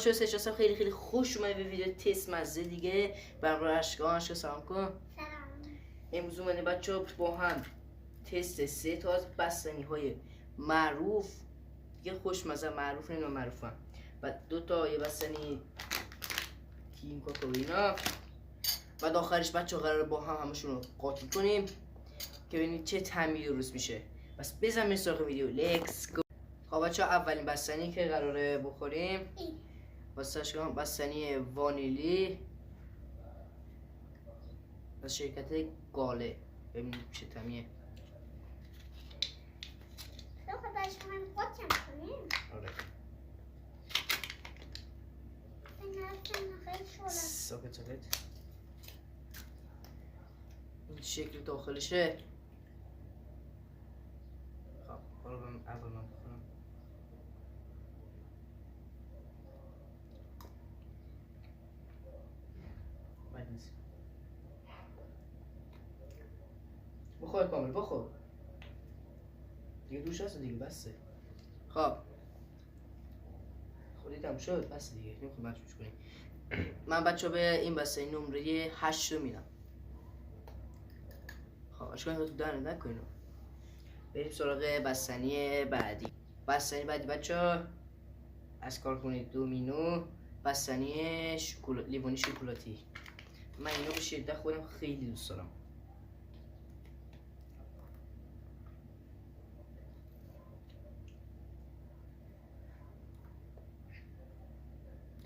شو سشاسم خیلی خوش اومدی به ویدیو تست مزه دیگه. برای اشکا سلام کن. سلام. امروز اومده بچه با هم تست 3 تا از بستنی های معروف دیگه، خوشمزه، معروف اینا معروفن، و 2 تا یه بستنی کیم کوکوینا، و آخرش بچه قراره با هم همشون رو قاطی کنیم که ببینید چه تعمیری درست میشه. بس بزنیم سراغ ویدیو. لیتس گو. خب بچه اولین بستنی که قراره بخوریم بستنی وانیلی از شرکت گاله. ببینید چه طعمیه. آره. ساکت این شکل داخلشه. خب حالا اول من بخورم. بد نیست. بخور کامل، بخور دیگه، دوش هست دیگه، بسه. خب خودی تم شد، بس دیگه نمیخوام مجبورش کنیم. من بچه به این بسته نمره 8 رو میدم. خب اشکال تو در نکنیم. بریم سراغ بستنی بعدی. بستنی بعدی بچه از کارخونه دومینو، بستنی لیوانی شکلاتی. من اینو به شدت خودم خیلی دوست دارم.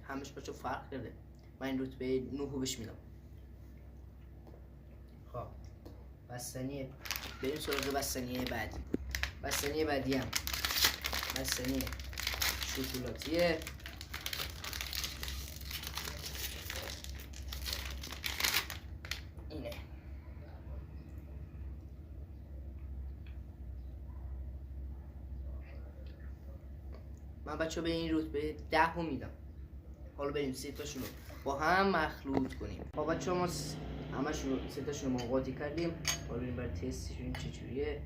همش بچه فرق کرده. من این رتبه 9 بهش میدم. خب بستنی، بریم سراغ بستنی بعدی. بستنی بعدی هم بستنی شکلاتیه. اینه. من بچه به این رتبه 10 میدم. حالا بریم 3 تاشون رو با هم مخلوط کنیم. خب بچه ما همشون رو 3 تاشون رو قاطی کردیم. حالا بریم برای تست ببینیم چجوریه.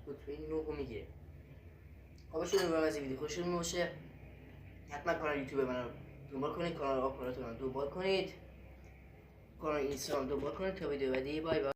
رتبه 9 میگیره. خب بچه امیدوارم از این ویدیو خوشتون باشه. حتما کانال یوتیوب منو دنبال کنید، کانال آپارات منو دنبال کنید، کانال اینستاگرام دنبال کنید تا ویدیو بعدی. بای بای.